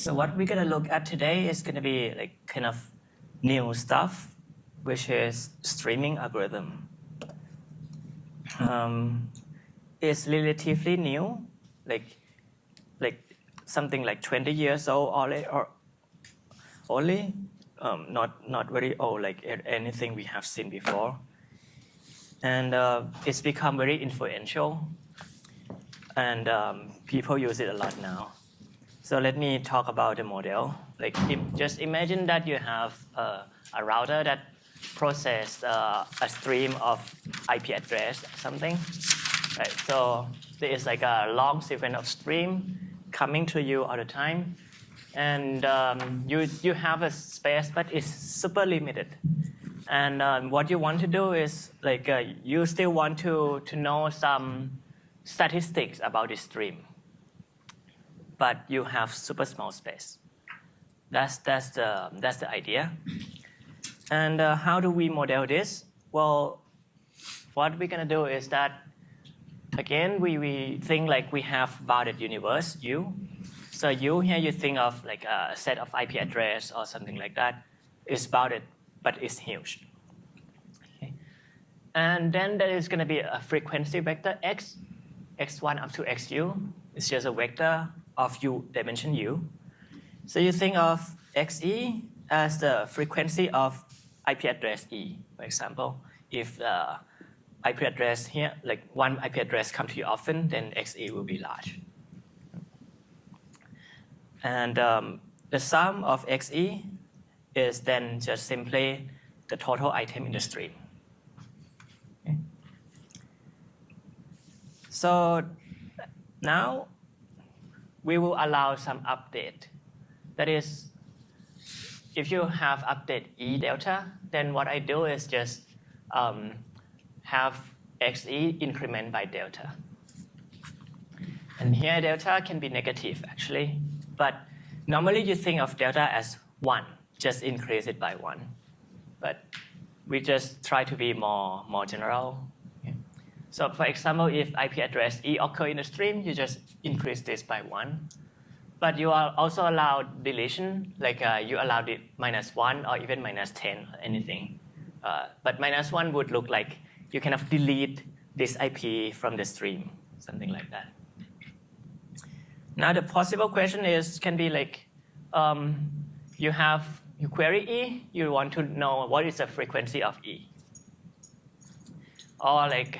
So what we're gonna look at today is gonna be like kind of new stuff, which is streaming algorithm. It's relatively new, like something like 20 years old only, not very old like anything we have seen before. And it's become very influential, and people use it a lot now. So let me talk about the model. Like, just imagine that you have a router that processes a stream of IP address or something. Right. So there is like a long sequence of stream coming to you all the time, and you have a space, but it's super limited. And what you want to do is like you still want to know some statistics about this stream, but you have super small space. That's the idea. And how do we model this? Well, what we're gonna do is that, again, we think like we have bounded universe U. So U here, you think of like a set of IP address or something like that. It's bounded, but it's huge. Okay. And then there is going to be a frequency vector x, x1 up to xu. It's just a vector of u dimension u. So you think of xe as the frequency of IP address e, for example. If the IP address here, like one IP address come to you often, then xe will be large. And the sum of xe is then just simply the total item in the stream. Okay. So now we will allow some update. That is, if you have update e delta, then what I do is just have xe increment by delta. And here delta can be negative actually, but normally you think of delta as 1, just increase it by 1. But we just try to be more general. Okay. So for example, if IP address e occur in the stream, you just increase this by 1. But you are also allowed deletion, like you allowed it -1 or even -10 or anything. But -1 would look like you kind of delete this IP from the stream, something like that. Now the possible question can be like, you query E, you want to know what is the frequency of E. Or like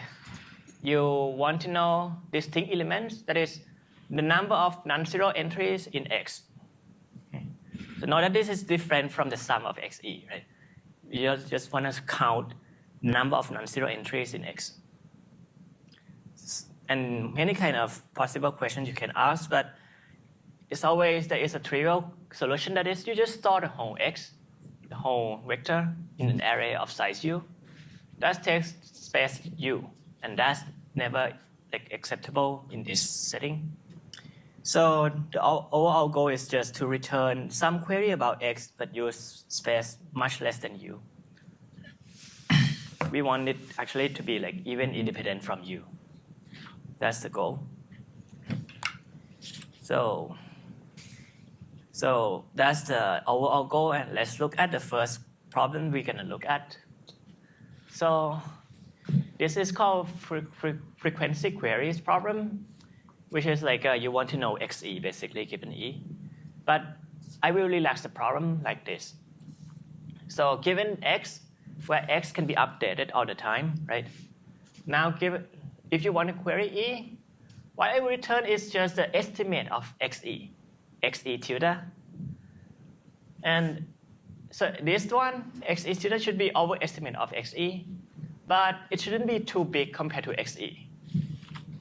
you want to know distinct elements, that is the number of non-zero entries in X. Okay. So now that this is different from the sum of XE, right? You just want to count number of non-zero entries in X. And many kind of possible questions you can ask, but it's always there is a trivial solution, that is you just store the whole X, the whole vector in an array of size U. That takes space U, and that's never like acceptable in this setting. So the overall goal is just to return some query about X, but use space much less than U. We want it actually to be like even independent from U. That's the goal. So that's the overall goal, and let's look at the first problem we're gonna look at. So this is called frequency queries problem, which is like you want to know xe basically given e. But I will relax the problem like this. So given x, where x can be updated all the time, right? Now if you want to query e, what I will return is just the estimate of xe tilde. And so this one, xe tilde, should be our estimate of xe, but it shouldn't be too big compared to xe.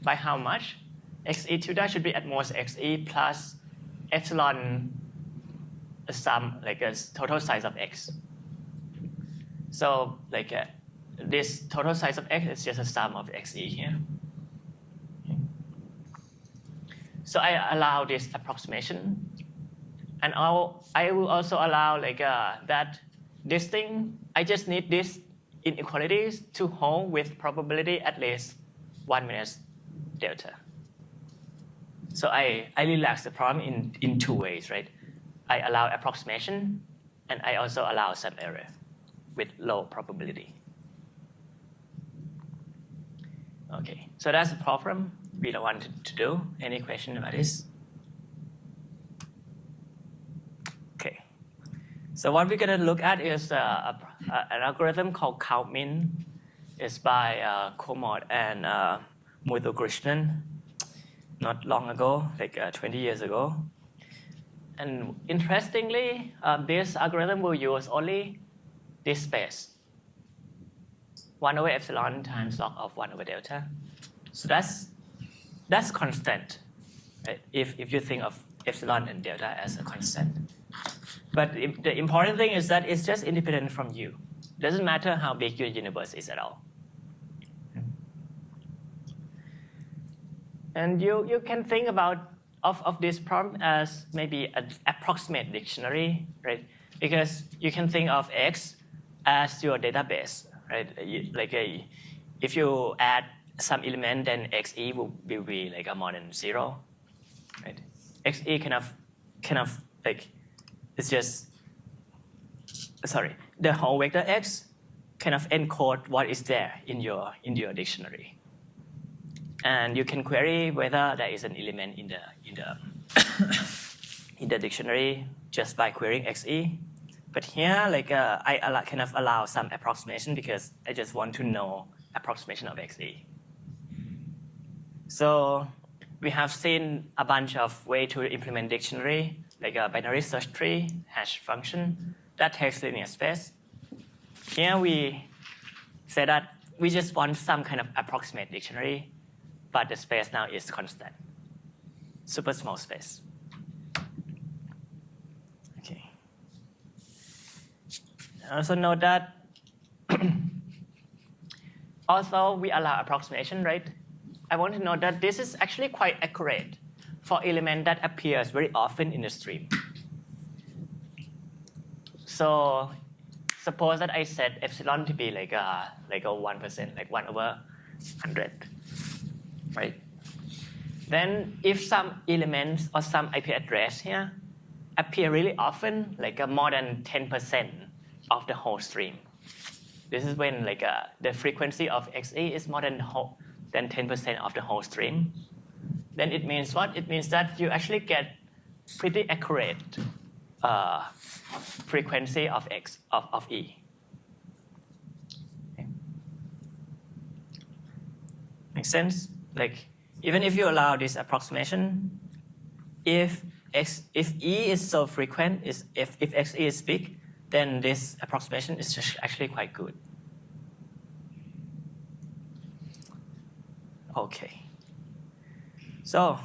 By how much? Xe tilde should be at most xe plus epsilon sum, like a total size of x. So like this total size of x is just a sum of xe here. So I allow this approximation, and I will also allow like that this thing, I just need this inequalities to hold with probability at least 1 minus delta. So I relax the problem in 2 ways, right? I allow approximation, and I also allow some error with low probability. Okay, so that's the problem we wanted to do. Any question about this? Okay, so what we're going to look at is an algorithm called CountMin. It's by Komod and Muthukrishnan not long ago, like 20 years ago. And interestingly, this algorithm will use only this space, 1 over epsilon times log of 1 over delta. So that's constant, right? If you think of epsilon and delta as a constant. But the important thing is that it's just independent from you. It doesn't matter how big your universe is at all. And you can think of this problem as maybe an approximate dictionary, right? Because you can think of X as your database, right? If you add some element, then XE will be like a more than 0, right? XE kind of like it's just the whole vector X kind of encode what is there in your dictionary. And you can query whether there is an element in the dictionary just by querying XE. But here, I kind of allow some approximation because I just want to know approximation of XE. So we have seen a bunch of ways to implement dictionary, like a binary search tree, hash function that takes linear space. Here we say that we just want some kind of approximate dictionary, but the space now is constant, super small space. Okay. Also note that although we allow approximation, right? I want to note that this is actually quite accurate for element that appears very often in the stream. So suppose that I set epsilon to be like a 1%, like 1 over 100. Right? Then if some elements or some IP address here appear really often, like more than 10% of the whole stream. This is when the frequency of XE is more than 10% of the whole stream. Then it means what? It means that you actually get pretty accurate frequency of X of E. Okay. Makes sense? Like, even if you allow this approximation, if E is so frequent, if XE is big, then this approximation is actually quite good. Okay. So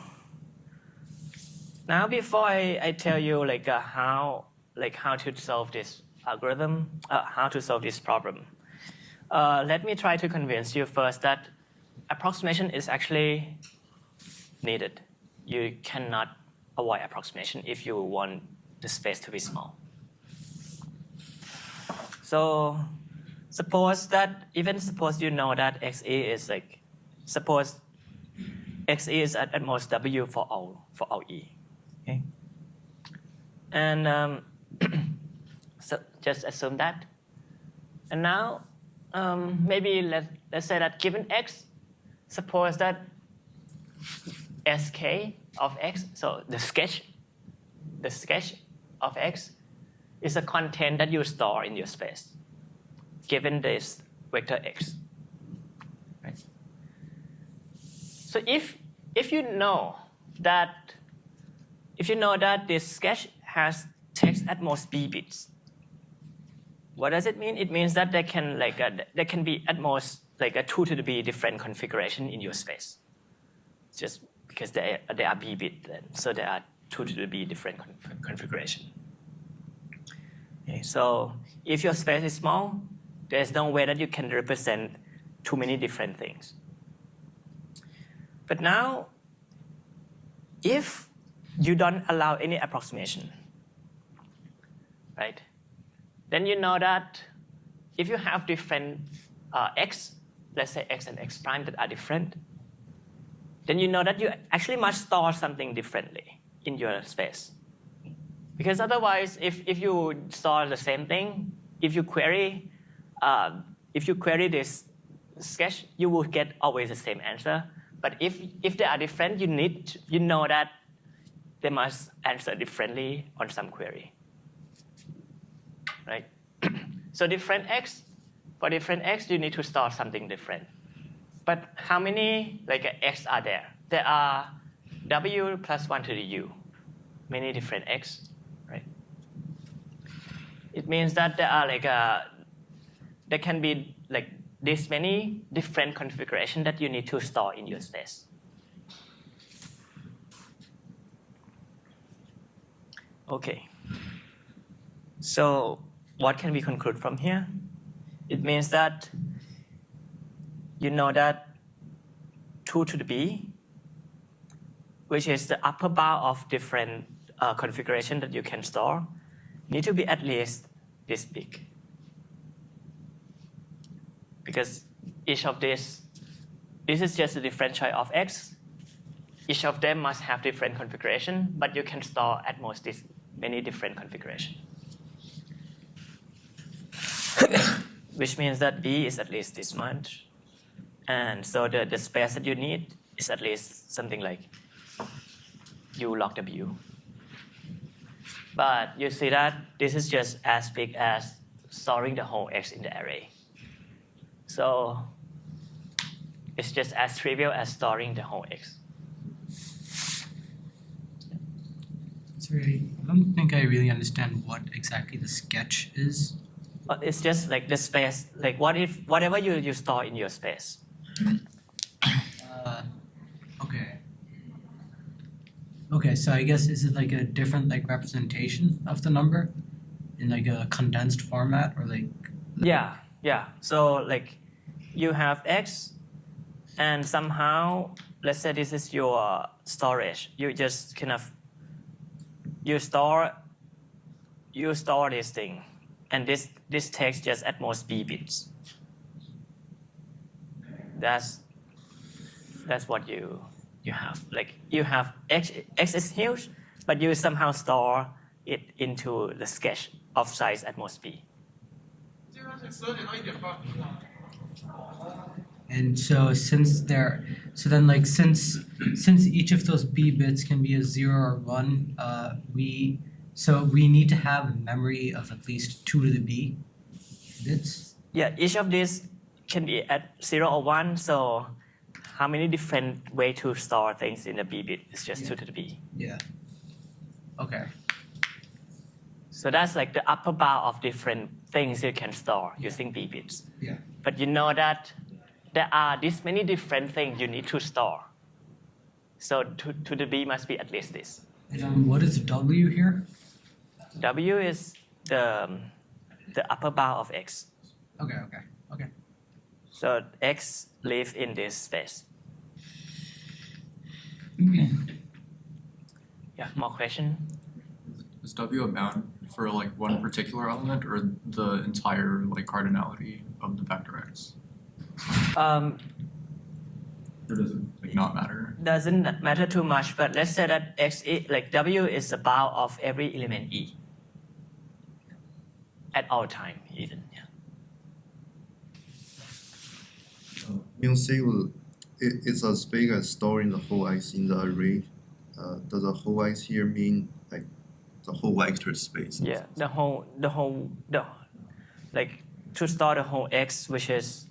now before I tell you how to solve this algorithm, how to solve this problem, let me try to convince you first that approximation is actually needed. You cannot avoid approximation if you want the space to be small. So suppose you know that XE is suppose XE is at most W for all E. Okay? And so just assume that. And now maybe let's say that given X, suppose that Sk of X, so the sketch of X is a content that you store in your space, given this vector X. Right? So if you know that this sketch has text at most b bits, what does it mean? It means that there can be at most a 2 to the b different configuration in your space, just because there are b bits, so there are 2 to the b different configuration. Okay, so if your space is small, there's no way that you can represent too many different things. But now, if you don't allow any approximation, right? Then you know that if you have different x, let's say x and x prime that are different, then you know that you actually must store something differently in your space. Because otherwise, if you store the same thing, if you query this sketch, you will get always the same answer. But if they are different, you know that they must answer differently on some query, right? So for different x, you need to store something different. But how many x are there? There are w plus 1 to the u, many different x, right? It means that there can be this many different configurations that you need to store in your space. Okay. So what can we conclude from here? It means that you know that 2 to the b, which is the upper bound of different configuration that you can store, need to be at least this big. Because each of this is just a differential of x. Each of them must have different configuration, but you can store at most this many different configurations. Which means that b is at least this much. And so the space that you need is at least something like u log w. But you see that this is just as big as storing the whole x in the array. So it's just as trivial as storing the whole x. Sorry, I don't think I really understand what exactly the sketch is. It's just like the space, like whatever you store in your space. Okay. Okay, so I guess is it like a different representation of the number in a condensed format or Yeah. So you have x, and somehow let's say this is your storage. You just kind of you store this thing, and this takes just at most b bits. That's what you have. You have x is huge, but you somehow store it into the sketch of size at most b. And so since each of those b bits can be a 0 or 1, we need to have a memory of at least 2 to the b bits. Yeah, each of these can be at 0 or 1. So how many different ways to store things in the b bit is just 2 to the b. Yeah. Okay. So that's the upper bound of different things you can store using b bits. Yeah. But you know that there are this many different things you need to store. So to the b must be at least this. And what is w here? W is the upper bound of x. Okay. So x lives in this space. Yeah, more question? Is W a bound for one particular element or the entire cardinality of the vector x? Or does it not matter? Doesn't matter too much, but let's say that x is, W is the bound of every element E. At all time, even. Yeah. Means it's as big as storing the whole x in the array. Does the whole x here mean the whole vector space? Yeah, to store the whole x, which is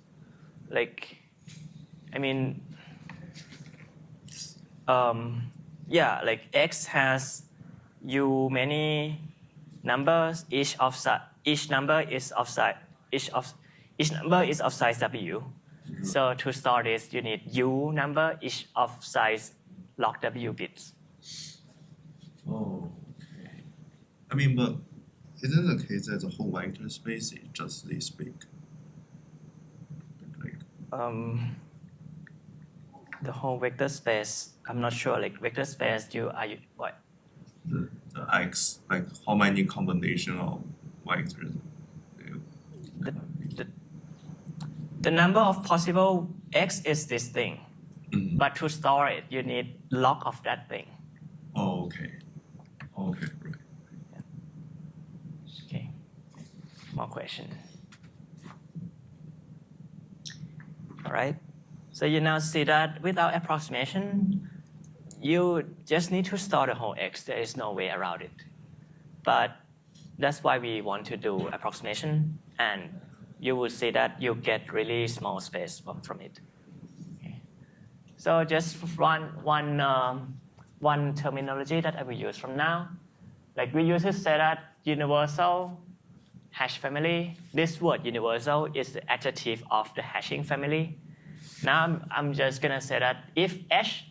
x has many numbers. Each number is of size w. Mm-hmm. So to store this, you need u number each of size log w bits. Oh, okay. But isn't the case that the whole vector space is just this big? The whole vector space, I'm not sure. Vector space, what? The x, how many combination of vectors? The number of possible x is this thing, Mm-hmm. but to store it, you need log of that thing. Oh, okay. Okay, right. Yeah. operation. All right. So you now see that without approximation, you just need to store the whole X. There is no way around it. But that's why we want to do approximation, and you will see that you get really small space from it. Okay. So just one terminology that I will use from now. Like we used to say that universal hash family. This word universal is the adjective of the hashing family. Now I'm just gonna say that if H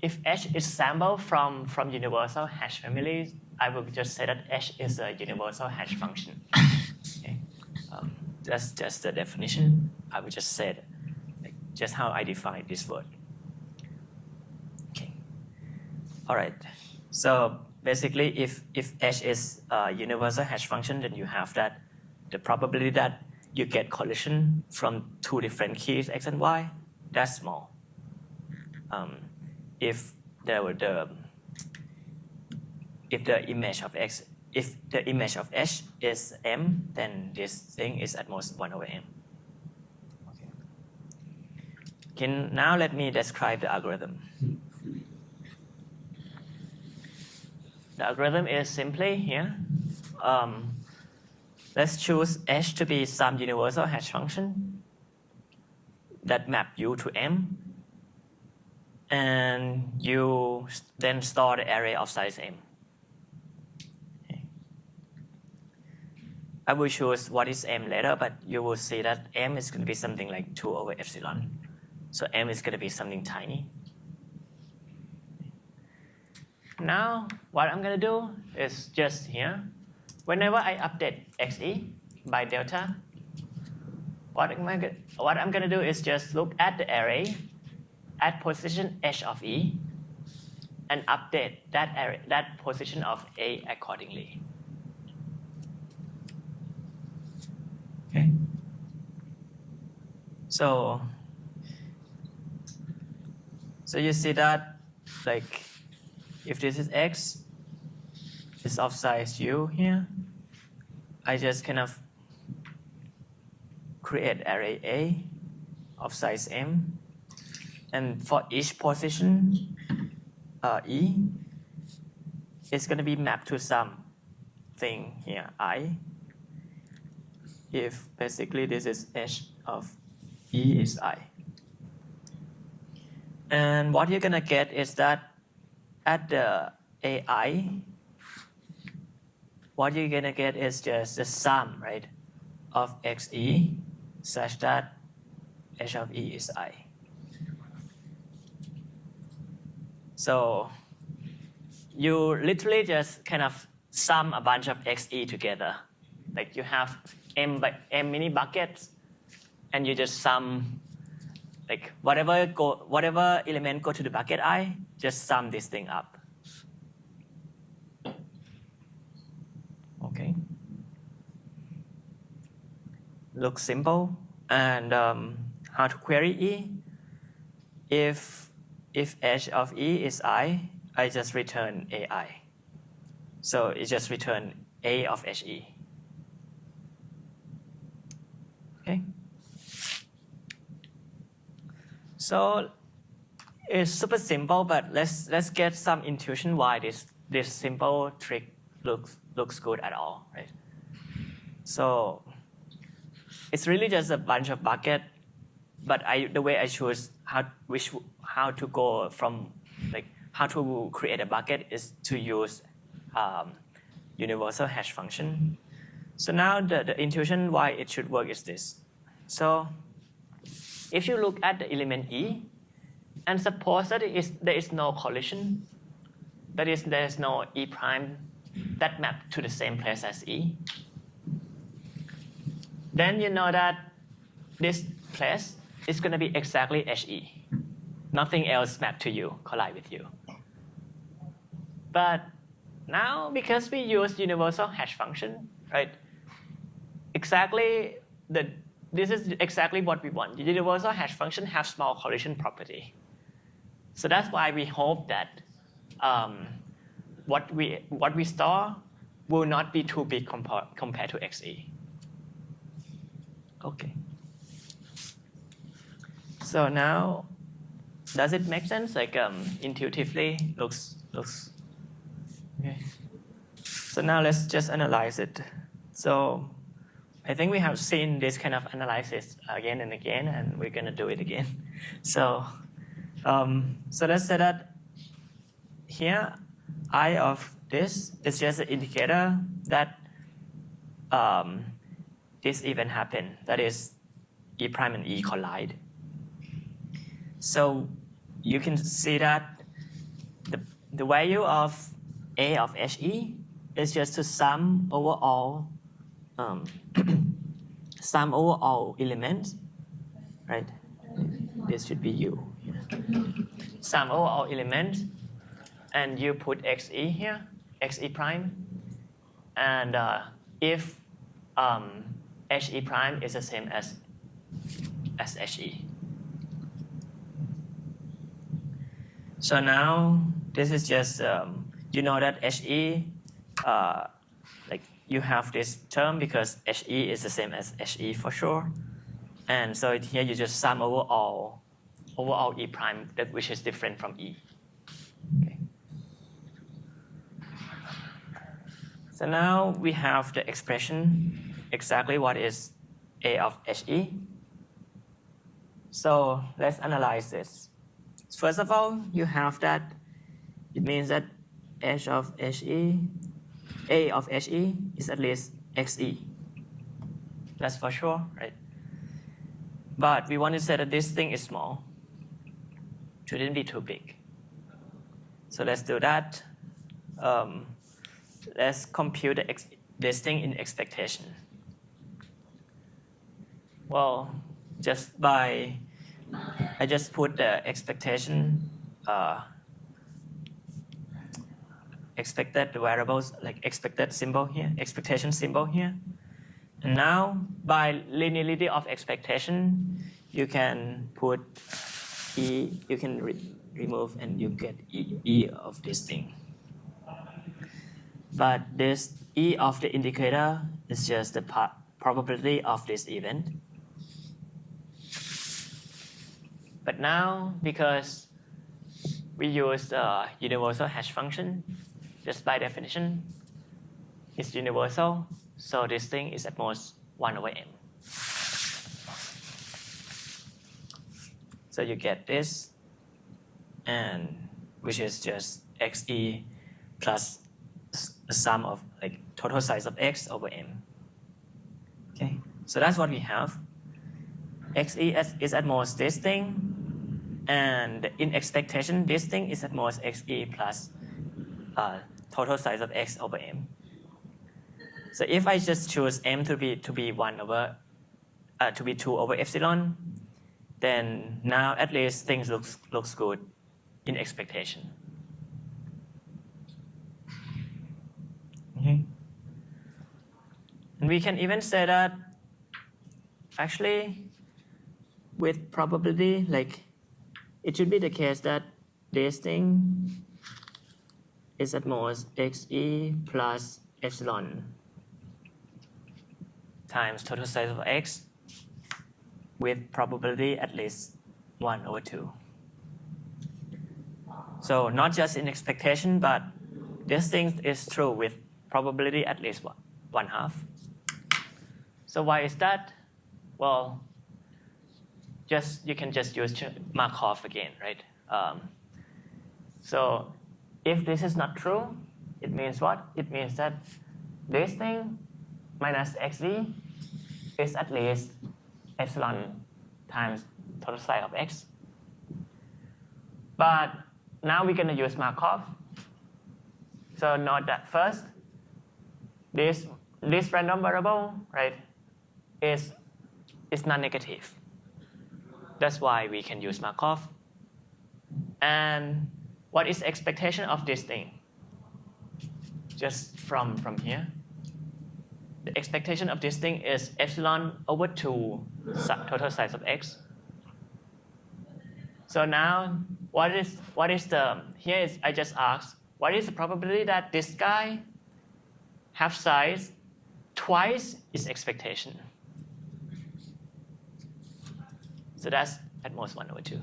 is sample from universal hash families, I will just say that H is a universal hash function. Okay. That's just the definition. I will just say it, like, just how I define this word. Okay. All right. So basically, if H is a universal hash function, then you have that the probability that you get collision from two different keys X and Y, that's small. If the image of X, if the image of H is M, then this thing is at most 1 over M. Okay, now let me describe the algorithm. The algorithm is simply here. Let's choose H to be some universal hash function that map U to M. And you then store the array of size M. Okay. I will choose what is M later, but you will see that M is going to be something like 2 over epsilon. So M is going to be something tiny. Now, what I'm going to do is just here. Whenever I update XE by delta, what I'm going to do is just look at the array at position H of E and update that position of A accordingly. Okay. So you see that, like, if this is X, it's of size U here, I just kind of create array A of size M. And for each position, E, it's going to be mapped to some thing here, I. If basically this is H of E is I. And what you're going to get is that at the AI, what you're going to get is just the sum, right, of XE such that H of E is I. So you literally just kind of sum a bunch of XE together. Like you have M mini buckets, and you just sum, like whatever element go to the bucket I, just sum this thing up. Okay. Looks simple. And how to query E? If H of E is I just return AI. So it just return A of HE. Okay. So it's super simple, but let's get some intuition why this simple trick looks good at all, right? So it's really just a bunch of bucket, but the way I choose how to go from, like, how to create a bucket is to use universal hash function. So now the intuition why it should work is this. So if you look at the element E, and suppose that there is no collision, that is, there is no E prime that map to the same place as E, then you know that this place is going to be exactly HE. Nothing else mapped to you, collide with you. But now, because we use universal hash function, right? This is exactly what we want. The universal hash function has small collision property. So that's why we hope that what we store will not be too big compared to XE. Okay. So now, does it make sense? Like intuitively, looks. Okay. So now let's just analyze it. So I think we have seen this kind of analysis again and again, and we're gonna do it again. So let's say that here, I of this is just an indicator that this event happened. That is, E prime and E collide. So you can see that the value of A of HE is just to sum over all elements, right? This should be U. Sum over all elements, and you put XE here, XE prime, and if HE prime is the same as HE. So now this is just you know that HE like you have this term because HE is the same as HE for sure, and so here you just sum over all E prime which is different from E. Okay. So now we have the expression exactly what is A of HE. So let's analyze this. First of all, you have that it means that H of HE, A of HE is at least XE. That's for sure, right? But we want to say that this thing is small. Shouldn't be too big. So let's do that. Let's compute this thing in expectation. Well, I just put the expectation, expected variables, like expected symbol here, expectation symbol here. And now, by linearity of expectation, you can put E, you can remove and you get E of this thing. But this E of the indicator is just the probability of this event. But now, because we use the universal hash function, just by definition, it's universal, so this thing is at most 1 over m. So you get this, and which is just xe plus the sum of like total size of x over m. Okay, so that's what we have. Xe is at most this thing, and in expectation, this thing is at most xe plus total size of x over m. So if I just choose m to be 1 over to be 2 over epsilon, then now at least things looks good in expectation. Okay. And we can even say that actually with probability, like it should be the case that this thing is at most xe plus epsilon times total size of x with probability at least 1 over 2. So not just in expectation, but this thing is true with probability at least 1/2. So why is that? Well, you can just use Markov again, right? So if this is not true, it means what? It means that this thing minus xd is at least epsilon times total size of x. But now we're going to use Markov. So note that first, this random variable, right, is non-negative. That's why we can use Markov. And what is expectation of this thing? Just from here. The expectation of this thing is epsilon over 2 total size of x. So now, I just asked, what is the probability that this guy have size twice its expectation? So that's at most 1/2.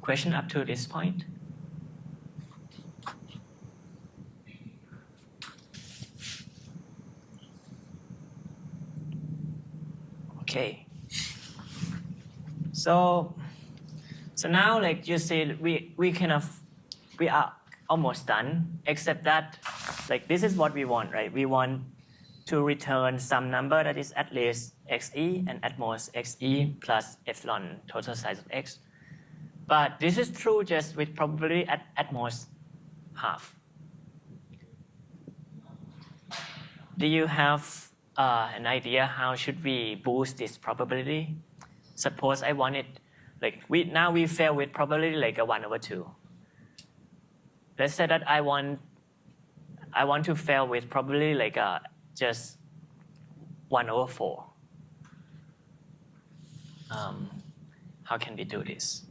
Question up to this point? Okay. So now, like you see, we are almost done, except that, like, this is what we want, right? We want to return some number that is at least xe and at most xe plus epsilon total size of x. But this is true just with probability at most half. Do you have an idea how should we boost this probability? Suppose I want it, like now we fail with probability like a 1/2. Let's say that I want to fail with probability like just 1/4. How can we do this?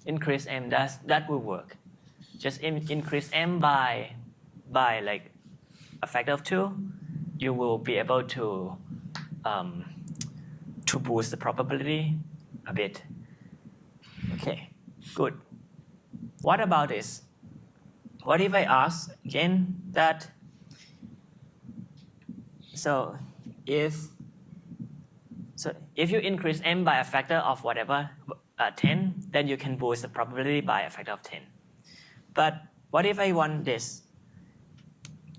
Increase m, that will work. Just increase m by like a factor of 2. You will be able to boost the probability a bit. Okay, good. What about this? What if I ask again that, so if you increase m by a factor of whatever, 10, then you can boost the probability by a factor of 10. But what if I want this?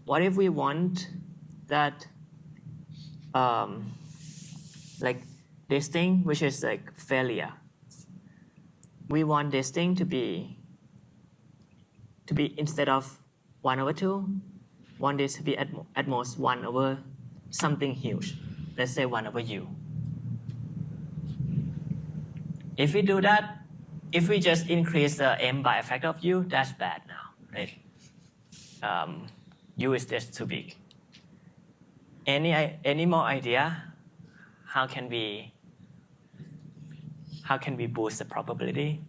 What if we want that, like this thing, which is like failure? We want this thing to be instead of 1/2, want this to be at most 1 over something huge. Let's say 1/u. If we do that, if we just increase the m by a factor of u, that's bad now, right? U is just too big. Any more idea? How can we boost the probability?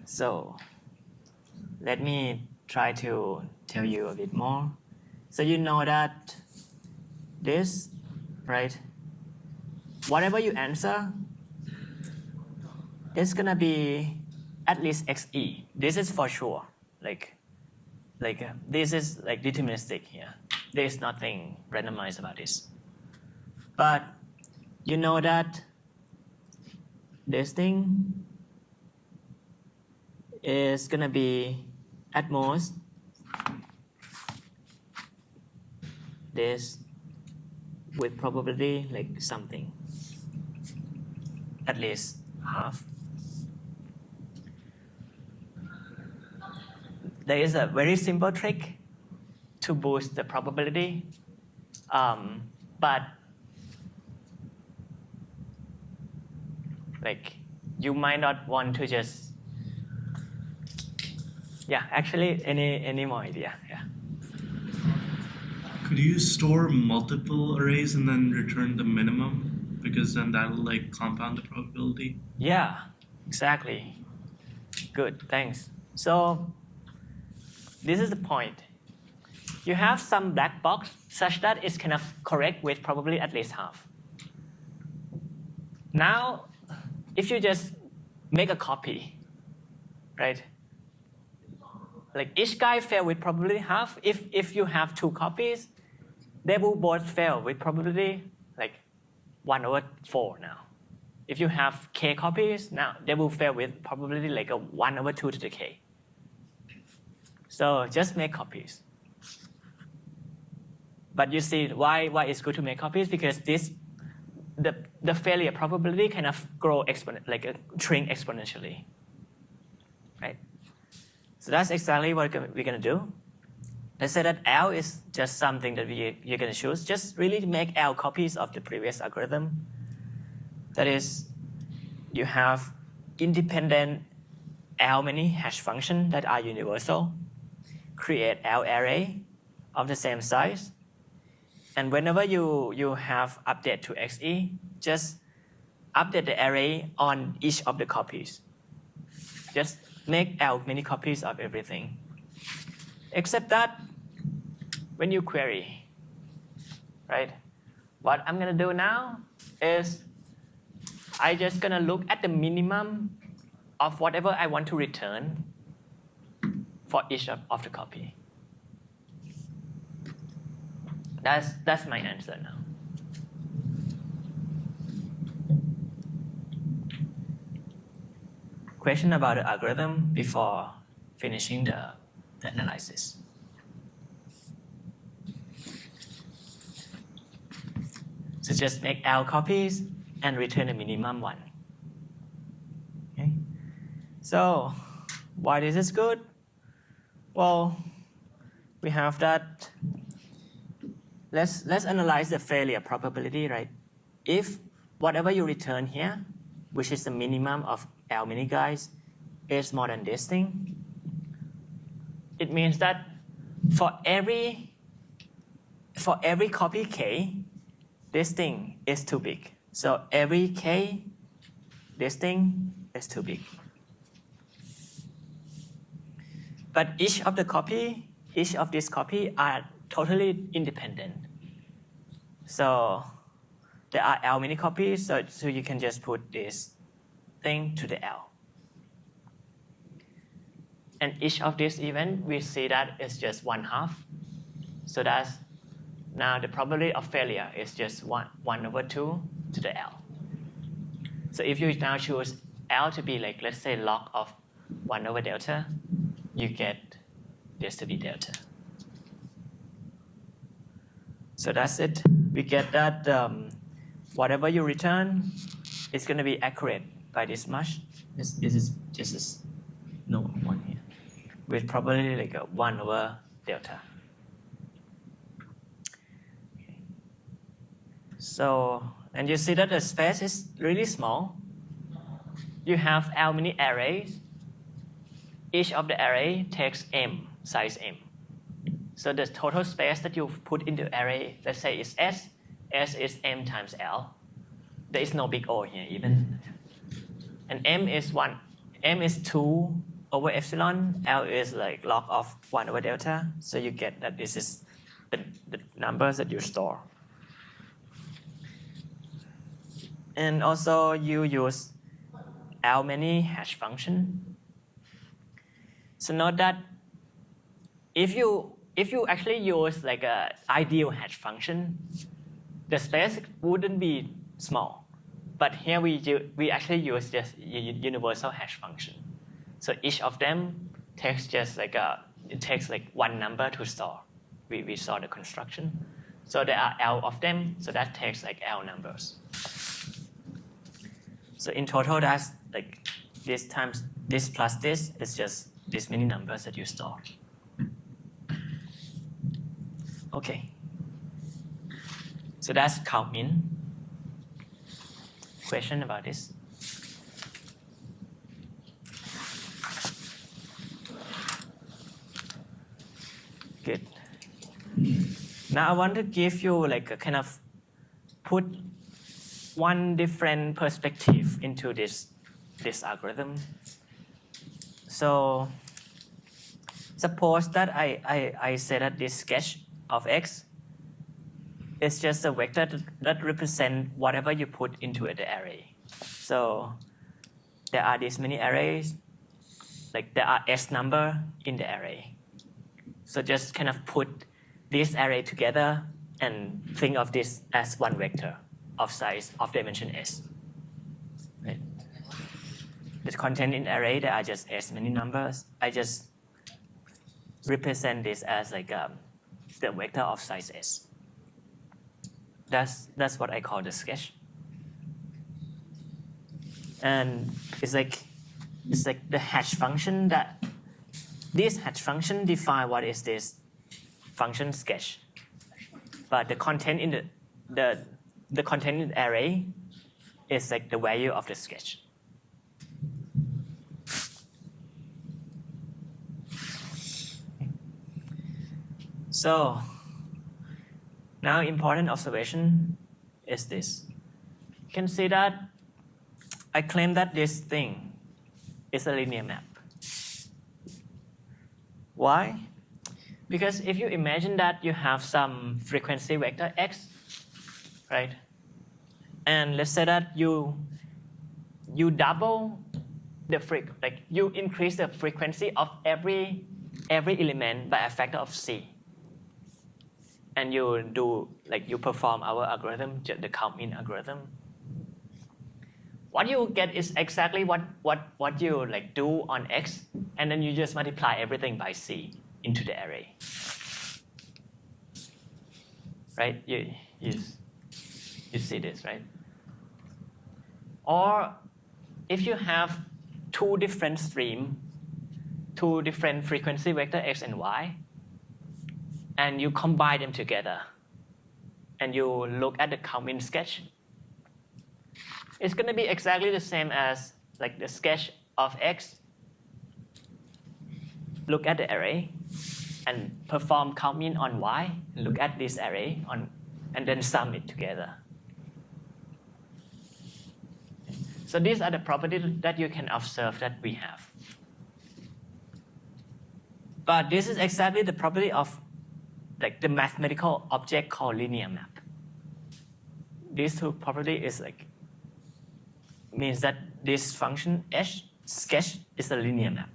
So let me try to tell you a bit more. So you know that this, right? Whatever you answer, it's gonna be at least xe. This is for sure. Like this is like deterministic here. There is nothing randomized about this. But you know that this thing is gonna be at most this with probability like something, at least half. There is a very simple trick to boost the probability, but like you might not want to just, yeah, actually any more idea, yeah. Could you store multiple arrays and then return the minimum? Because then that'll like compound the probability. Yeah, exactly. Good, thanks. So this is the point. You have some black box such that it's kind of correct with probably at least half. Now, if you just make a copy, right? Like each guy fail with probability half. If you have 2 copies, they will both fail with probability like 1/4 now. If you have k copies, now they will fail with probability like a 1/2 to the k. So just make copies. But you see why it's good to make copies, because the failure probability kind of grow shrink exponentially, right? So that's exactly what we're gonna do. Let's say that L is just something that you're gonna choose. Just really make L copies of the previous algorithm. That is, you have independent L many hash functions that are universal. Create L array of the same size. And whenever you have update to xe, just update the array on each of the copies. Just make L many copies of everything. Except that when you query, right? What I'm gonna do now is I just gonna look at the minimum of whatever I want to return for each of the copy. That's my answer now. Question about the algorithm before finishing the analysis. So just make L copies and return a minimum one. Okay. So why this is good? Well, we have that. Let's analyze the failure probability, right? If whatever you return here, which is the minimum of L many guys, is more than this thing, it means that for every copy k, this thing is too big. So every k, this thing is too big. But each of these copy are totally independent. So there are L many copies, so you can just put this thing to the L. And each of these events, we see that it's just 1/2. So that's now the probability of failure is just 1/2 to the L. So if you now choose L to be like, let's say log of 1/delta, you get this to be delta. So that's it. We get that whatever you return is going to be accurate by this much. This is no one here, with probably like a 1/delta. Okay. So, and you see that the space is really small. You have L many arrays. Each of the array takes M, size M. So the total space that you put into array, let's say is S. S is M times L. There is no big O here even. And M is 2/epsilon. L is like log of 1/delta. So you get that this is the numbers that you store. And also you use L many hash function. So note that if you actually use like an ideal hash function, the space wouldn't be small. But here we actually use just universal hash function. So each of them takes just like it takes like one number to store. We saw the construction. So there are L of them, so that takes like L numbers. So in total, that's like this times this plus this is just this many numbers that you store. Okay. So that's count min. Question about this? Good. Now I want to give you like a kind of put one different perspective into this algorithm. So suppose that I say that this sketch of x is just a vector that represents whatever you put into the array. So there are these many arrays, like there are s number in the array. So just kind of put this array together and think of this as one vector of size of dimension s. Right? The content in the array, there are just s many numbers. I just represent this as like the vector of size s. That's what I call the sketch. And it's like the hash function that this hash function define what is this function sketch. But the content in the content in the array is like the value of the sketch. So now important observation is this. You can see that I claim that this thing is a linear map. Why? Because if you imagine that you have some frequency vector x, right? And let's say that you double the you increase the frequency of every element by a factor of c. And you do you perform our algorithm, the count-in algorithm. What you get is exactly what you do on x, and then you just multiply everything by c into the array. Right? You see this, right? Or if you have two different streams, two different frequency vector x and y, and you combine them together, and you look at the count-in sketch, it's going to be exactly the same as the sketch of x. Look at the array and perform count-in on y. Look at this array and then sum it together. So these are the properties that you can observe that we have. But this is exactly the property of the mathematical object called linear map. These two properties means that this function sketch is a linear map.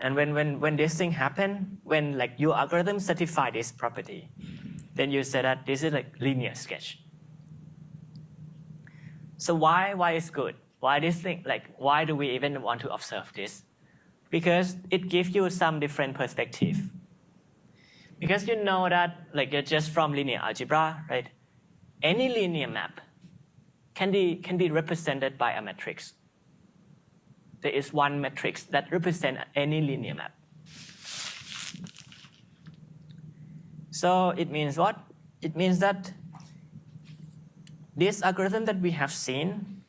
And when this thing happen, when your algorithm satisfy this property, then you say that this is linear sketch. So why is good? Why this thing why do we even want to observe this? Because it gives you some different perspective. Because you know that just from linear algebra, right? Any linear map can be represented by a matrix. There is one matrix that represents any linear map. So it means what? It means that this algorithm that we have seen,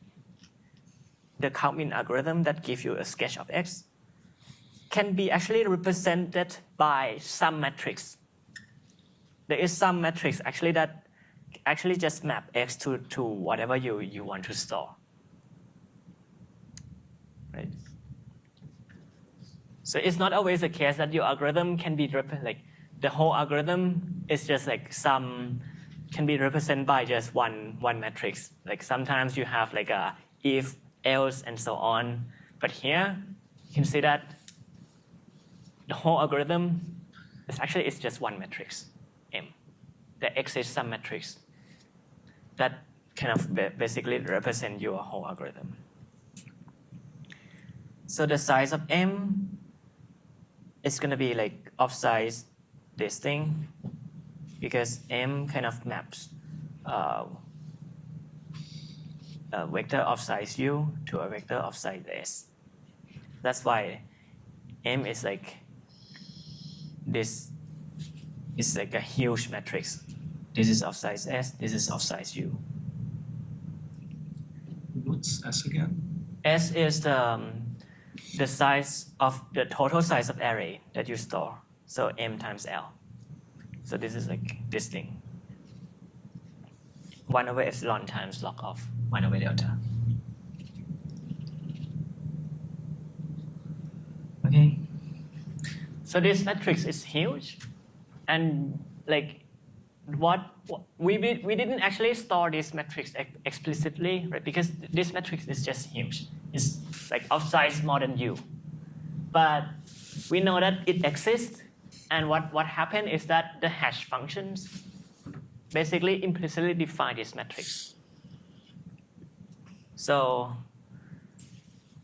the count-in algorithm that gives you a sketch of x, can be actually represented by some matrix. There is some matrix actually that just map x to whatever you want to store. Right? So it's not always the case that your algorithm can be the whole algorithm is just can be represented by just one matrix. Sometimes you have a if, else, and so on. But here you can see that the whole algorithm is just one matrix, M. There exists some matrix that kind of basically represent your whole algorithm. So the size of M is going to be of size this thing, because M kind of maps a vector of size U to a vector of size S. That's why M is this is a huge matrix. This is of size S, this is of size U. What's S again? S is the size of the total size of array that you store. So M times L. So this is this thing. 1 over epsilon times log of 1 over delta. Okay. So this matrix is huge, and we didn't actually store this matrix explicitly, right? Because this matrix is just huge. It's of size more than U. But we know that it exists, and what happened is that the hash functions basically implicitly define this matrix. So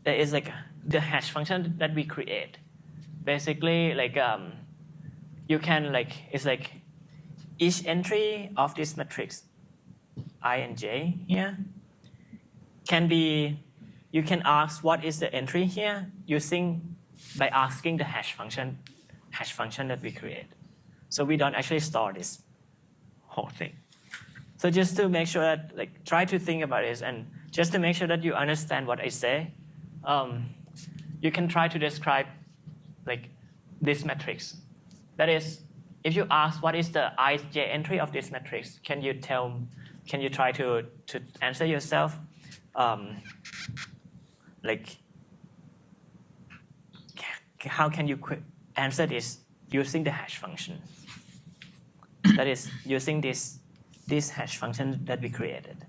there is the hash function that we create. Basically you can it's each entry of this matrix I and j here can be, you can ask what is the entry here by asking the hash function that we create. So we don't actually store this whole thing. So just to make sure that try to think about this, and just to make sure that you understand what I say, you can try to describe this matrix. That is, if you ask what is the ij entry of this matrix, can you try to answer yourself like how can you answer this using the hash function? That is using this hash function that we created.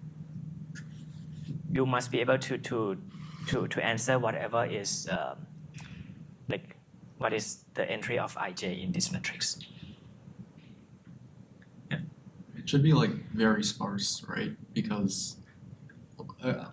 You must be able to answer whatever is like what is the entry of ij in this matrix. It should be like very sparse, right? Because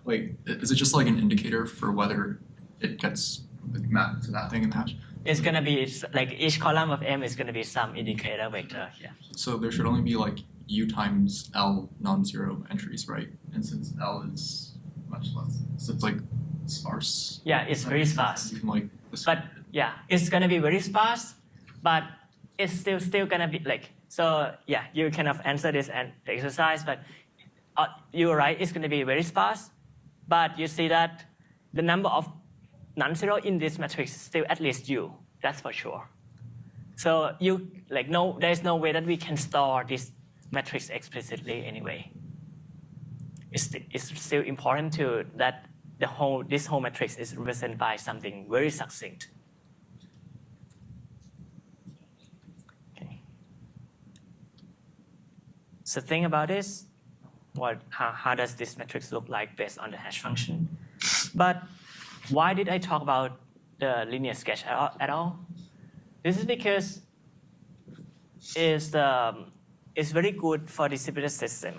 like, is it just like an indicator for whether it gets like mapped to that thing in the hash? It's gonna be like each column of M is gonna be some indicator vector. Yeah. So there should only be like U times L non-zero entries, right? And since L is much less, so it's like sparse. Yeah, it's very sparse. You can like But yeah, it's gonna be very sparse, but it's still gonna be like, so yeah, you kind of answer this and the exercise, but you're right, it's gonna be very sparse, but you see that the number of non-zero in this matrix is still at least U, that's for sure. So you like there's no way that we can store this matrix explicitly anyway. It's still important to that this whole matrix is represented by something very succinct. Okay. So think about this. How does this matrix look like based on the hash function? But why did I talk about the linear sketch at all? This is because it's very good for distributed system.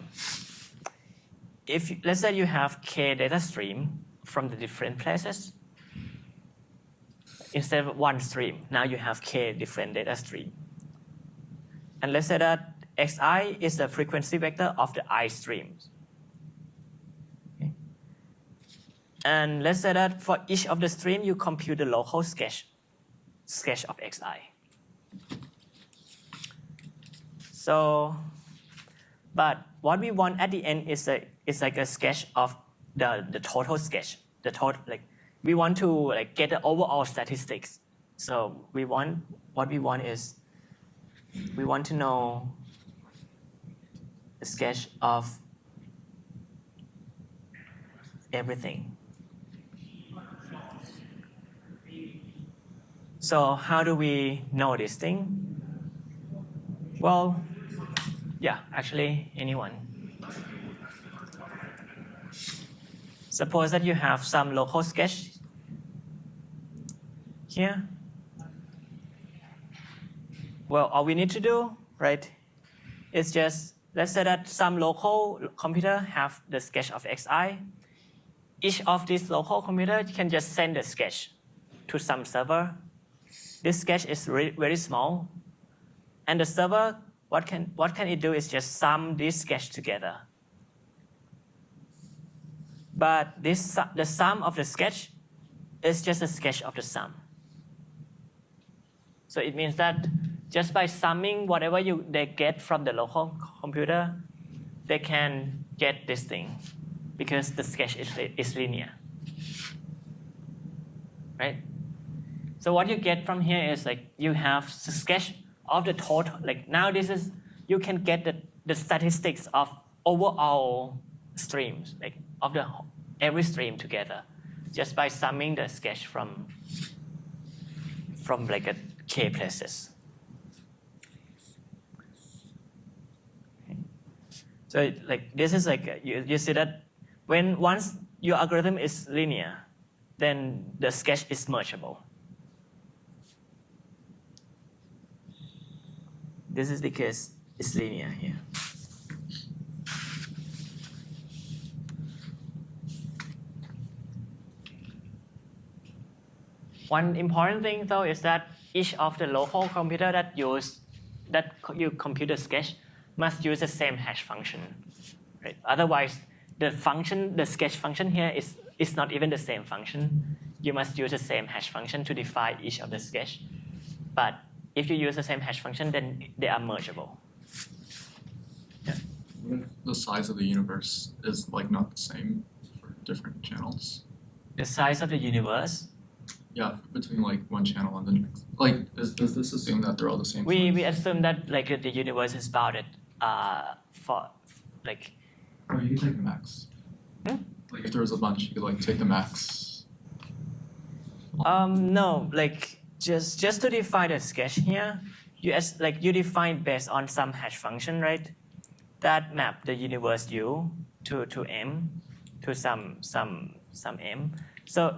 If let's say you have k data stream from the different places, instead of one stream, now you have k different data stream. And let's say that xi is the frequency vector of the I streams. Okay. And let's say that for each of the stream, you compute the local sketch of xi. So, but what we want at the end is like a sketch of the total sketch. We want to like get the overall statistics. So what we want is we want to know the sketch of everything. So how do we know this thing? Well, yeah, actually anyone. Suppose that you have some local sketch here. Well, all we need to do, right, is just, let's say that some local computer have the sketch of xi. Each of these local computer can just send the sketch to some server. This sketch is very small. And the server, what can it do is just sum this sketch together. But the sum of the sketch is just a sketch of the sum. So it means that just by summing whatever they get from the local computer, they can get this thing because the sketch is linear, right? So what you get from here is like you have the sketch of the total. Like now you can get the statistics of overall streams, like of every stream together, just by summing the sketch from like a k places. Okay. So like this is like you see that once your algorithm is linear, then the sketch is mergeable. This is because it's linear here. One important thing though is that each of the local computer that you compute the sketch must use the same hash function, right? Otherwise, the sketch function here is not even the same function. You must use the same hash function to define each of the sketch. But if you use the same hash function, then they are mergeable. Yeah. The size of the universe is like not the same for different channels. The size of the universe. Yeah, between like one channel and the next. Like, does this assume that they're all the same size? We assume that like the universe is bounded for like. Or you can take the max. Like if there was a bunch, you could like take the max. No, like just to define the sketch here, you define based on some hash function, right? That map the universe U to M to some M. So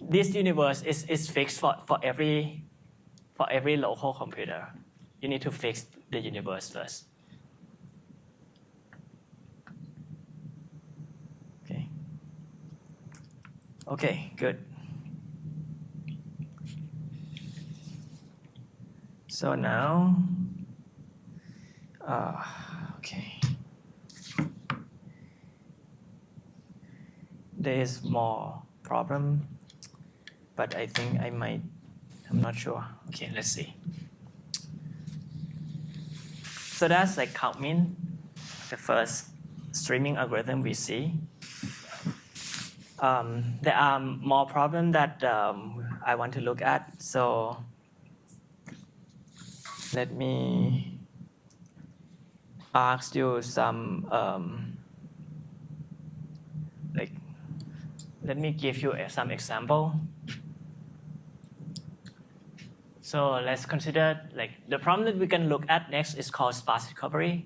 this universe is fixed for every local computer. You need to fix the universe first. Okay. Okay, good. So now, okay. There is more problem, but I think I'm not sure. Okay, let's see. So that's like count min, the first streaming algorithm we see. There are more problems that I want to look at. So let me ask you some, let me give you some example. So let's consider like the problem that we can look at next is called sparse recovery.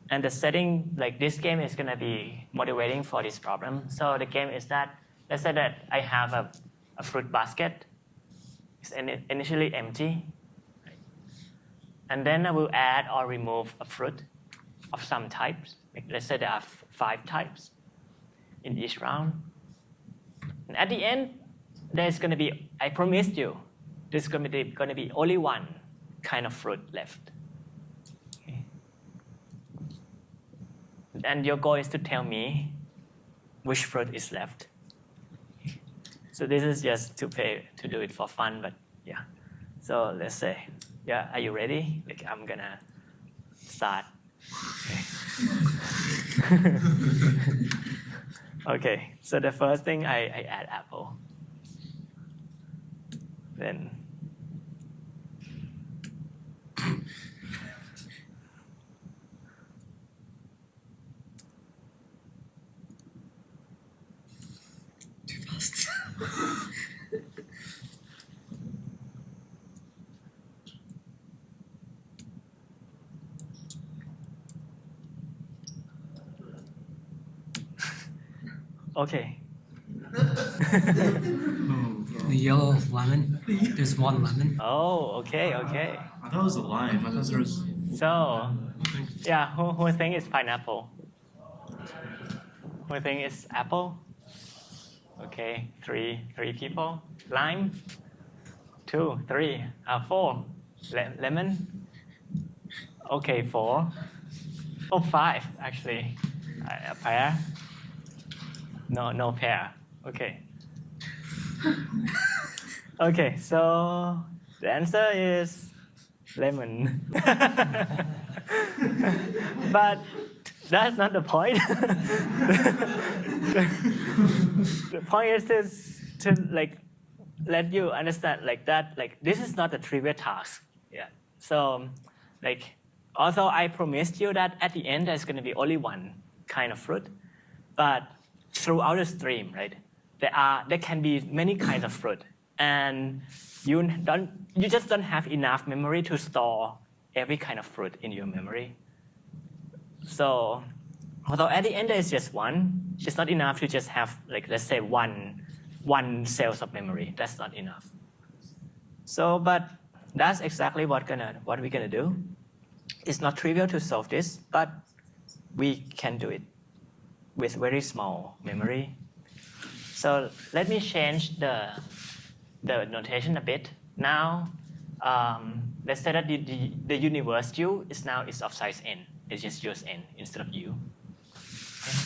And the setting, like this game is gonna be motivating for this problem. So the game is that, let's say that I have a fruit basket. It's initially empty. And then I will add or remove a fruit of some types. Like let's say there are 5 types in each round. And at the end, there's gonna be, I promised you, there's gonna be only one kind of fruit left. Okay. And your goal is to tell me which fruit is left. So this is just to do it for fun, but yeah. So let's say, yeah, are you ready? Like I'm gonna start. Okay. Okay, so the first thing I add apple. Then Too fast. okay. The yellow lemon. There's one lemon. Oh, okay, okay. I thought it was a lime. I thought there was. So, yeah, who think it's pineapple? Who think it's apple? Okay, three people. Lime, 2, 3, 4. Lemon. Okay, 4. Oh, 5 actually. A pear. No pear. Okay. Okay, so the answer is lemon. But that's not the point. The point is to like let you understand like that, like this is not a trivial task. Yeah. So like although I promised you that at the end there's gonna be only one kind of fruit, but throughout the stream, right? There can be many kinds of fruit, and you just don't have enough memory to store every kind of fruit in your memory. So, although at the end there is just one, it's not enough to just have like let's say one cells of memory. That's not enough. So, but that's exactly what we're gonna do. It's not trivial to solve this, but we can do it with very small memory. So let me change the notation a bit. Now, let's say that the universe U is of size n. It's just use n instead of u. Okay.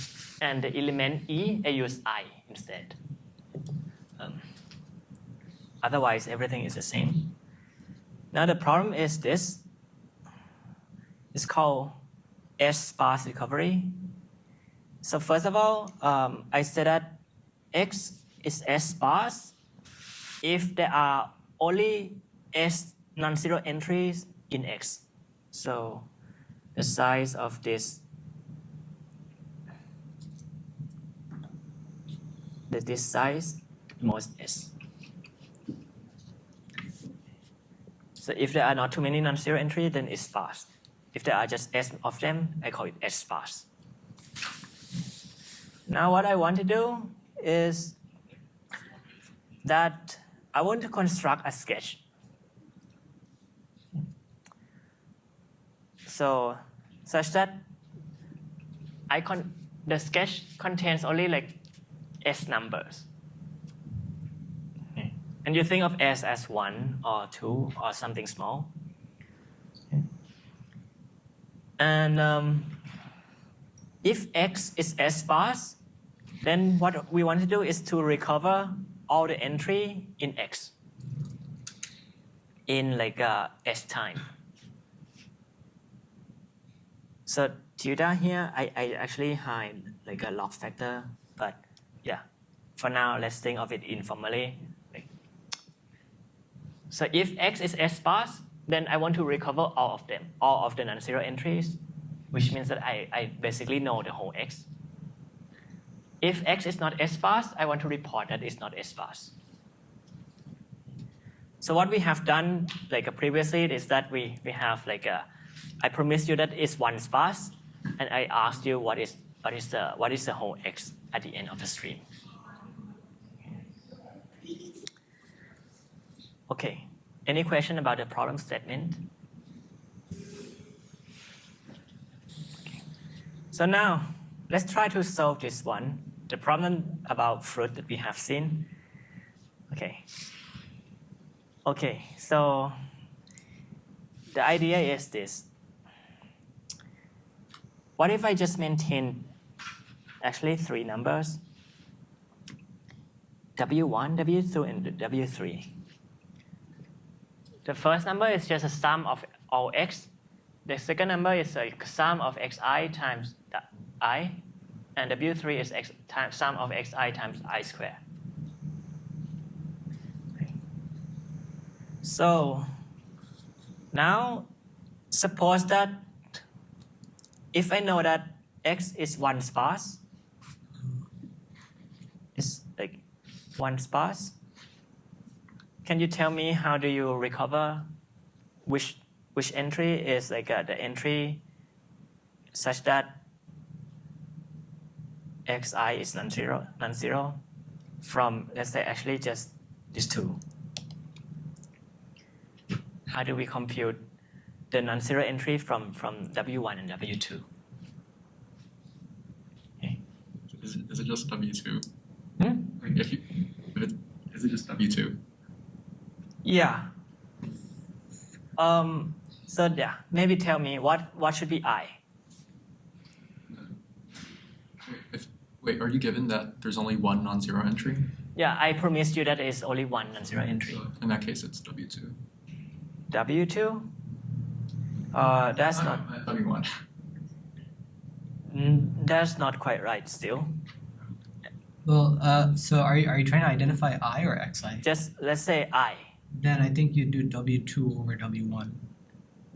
And the element E, I use I instead. Otherwise, everything is the same. Now the problem is this. It's called sparse recovery. So first of all, I said that X is sparse if there are only S non-zero entries in X. So the size of this this size, most S. So if there are not too many non-zero entries, then it's sparse. If there are just S of them, I call it S sparse. Now what I want to do is that I want to construct a sketch. So such that the sketch contains only like S numbers. Okay. And you think of S as 1 or 2 or something small. Okay. And if X is S sparse, then what we want to do is to recover all the entry in X in like S time. So tilde here, I actually hide like a log factor, but yeah, for now, let's think of it informally. So if X is S sparse, then I want to recover all of them, all of the non-zero entries, which means that I basically know the whole X. If X is not S sparse, I want to report that it's not S sparse. So what we have done like previously is that we have like I promised you that it's 1 sparse, and I asked you what is the whole X at the end of the stream. Okay, any question about the problem statement? Okay. So now let's try to solve this one, the problem about fruit that we have seen. Okay, so the idea is this. What if I just maintain actually 3 numbers, W1, W2, and W3? The first number is just a sum of all x. The second number is a sum of xi times I, and W3 is sum of xi times I squared. Okay. So now suppose that if I know that X is 1 sparse, it's like 1 sparse, can you tell me how do you recover which entry is like the entry such that xi is non-zero from, let's say, actually just these 2? How do we compute the non-zero entry from W1 and W2? Okay. Is it just W2? Hmm? Is it just W2? Yeah. So yeah, maybe tell me what should be I? Wait, are you given that there's only 1 non-zero entry? Yeah, I promised you that it's only 1 non-zero entry. So in that case, it's W2. W2? That's not. W1. That's not quite right still. Well, so are you trying to identify I or xi? Just let's say I. Then I think you do W2 over W1.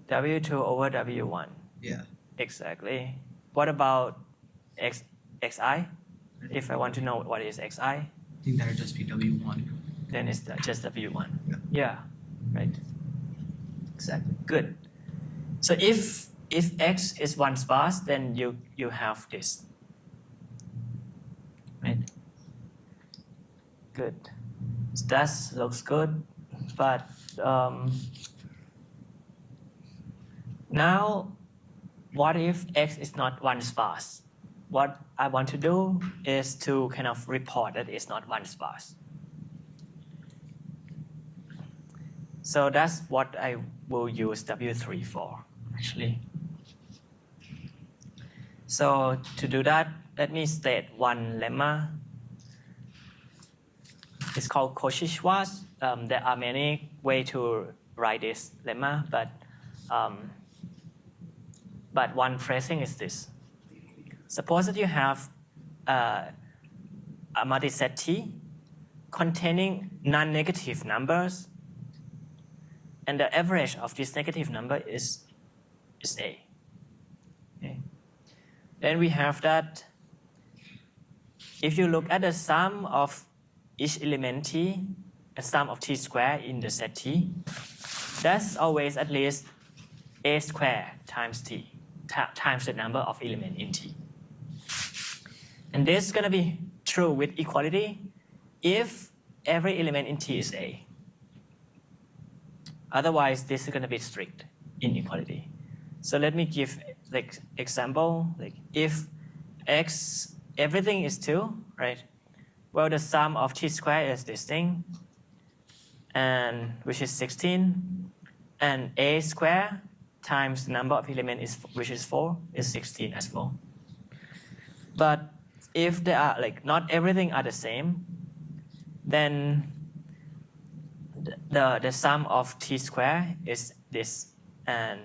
W2 over W1. Yeah. Exactly. What about xi? If I want to know what is xi, I think that would just be W1. then it's just W1. Yeah. Yeah, right. Exactly. Good. So if X is 1 sparse, then you have this. Right? Good. So that looks good. But now, what if X is not 1 sparse? What I want to do is to kind of report that it's not 1 sparse. So that's what I will use W3 for, actually. So to do that, let me state one lemma. It's called Cauchy-Schwarz. There are many ways to write this lemma, but one phrasing is this. Suppose that you have a multiset T containing non-negative numbers, and the average of this negative number is A. Okay. Then we have that if you look at the sum of each element t, a sum of t squared in the set t, that's always at least a squared times t, times the number of elements in t. And this is going to be true with equality if every element in t is a. Otherwise, this is going to be strict inequality. So let me give like example, like if x, everything is 2, right? Well, the sum of t squared is this thing, and which is 16, and a squared times the number of elements which is 4 is 16 as well. But if they are like not everything are the same, then the sum of t squared is this, and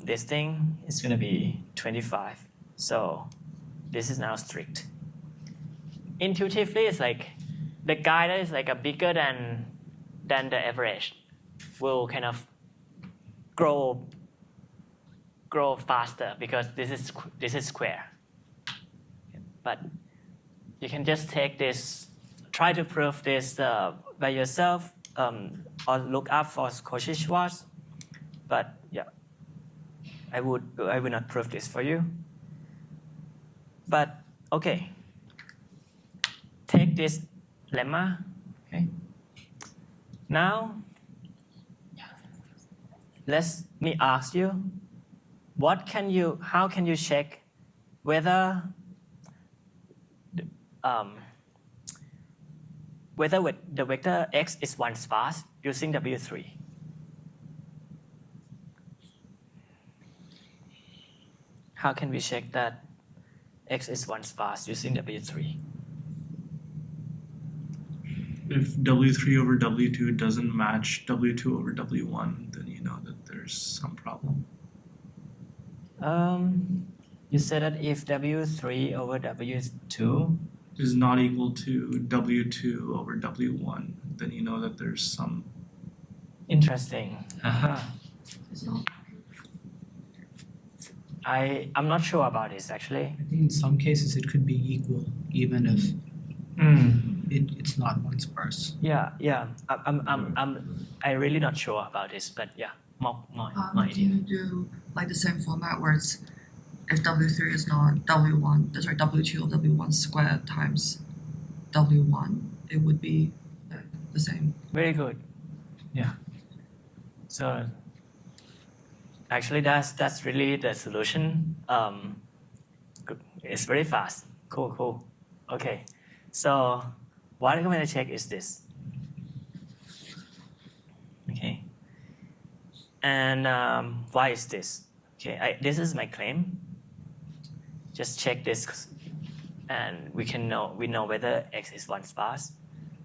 this thing is going to be 25. So this is now strict. Intuitively, it's like the guy that is like a bigger than the average will kind of grow faster because this is square. But you can just take this, try to prove this by yourself, or look up for Cauchy-Schwarz. But yeah, I would not prove this for you. But okay, take this lemma. Okay. Now, let me ask you, how can you check whether the vector x is one sparse using W3? How can we check that x is one sparse using W3? If W3 over W2 doesn't match W2 over W1, then you know that there's some problem. You said that if W3 over W2 is not equal to W2 over W1, then you know that there's some. Interesting. I'm not sure about this actually. I think in some cases it could be equal, even if it's not one sparse. Yeah. I really not sure about this, but yeah, more Do idea. you do like the same format where it's if W3 is not W1, sorry, W2 or W1 squared times W1, it would be the same. Very good. Yeah. So actually, that's really the solution. Good. It's very fast. Cool. Okay. So what I'm going to check is this. Okay. And why is this? Okay. This is my claim. Just check this, and we know whether x is one sparse.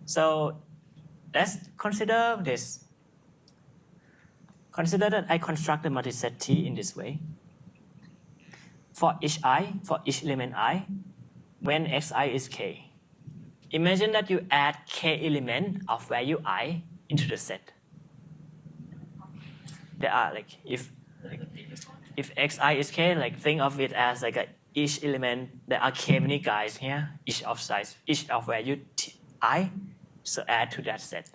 So let's consider this. Consider that I construct the multiset T in this way. For each element I, when xi is k, imagine that you add k element of value I into the set. There are if xi is k, think of it as each element. There are k many guys here, each of value I, so add to that set.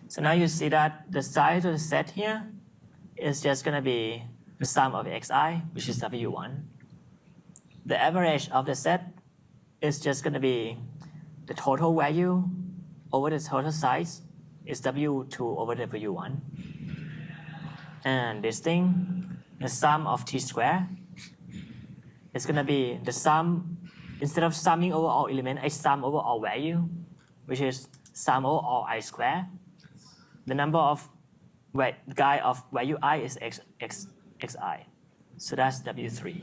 So now you see that the size of the set here is just going to be the sum of xi, which is W1. The average of the set is just going to be the total value over the total size is W2 over W1. And this thing, the sum of t squared, is going to be the sum, instead of summing over all elements, I sum over all value, which is sum over all I squared. The number of guy of value I is xi. So that's W3.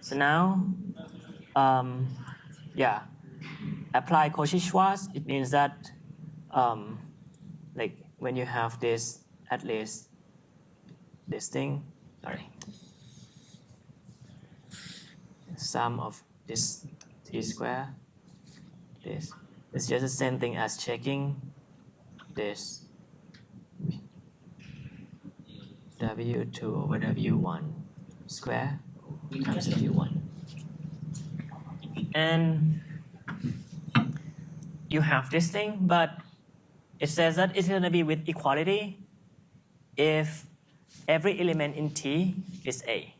So now, apply Cauchy-Schwarz. It means that when you have this, at least this thing, sum of this t squared, this is just the same thing as checking this W2 over W1 square times W1. And you have this thing, but it says that it's going to be with equality if every element in T is A.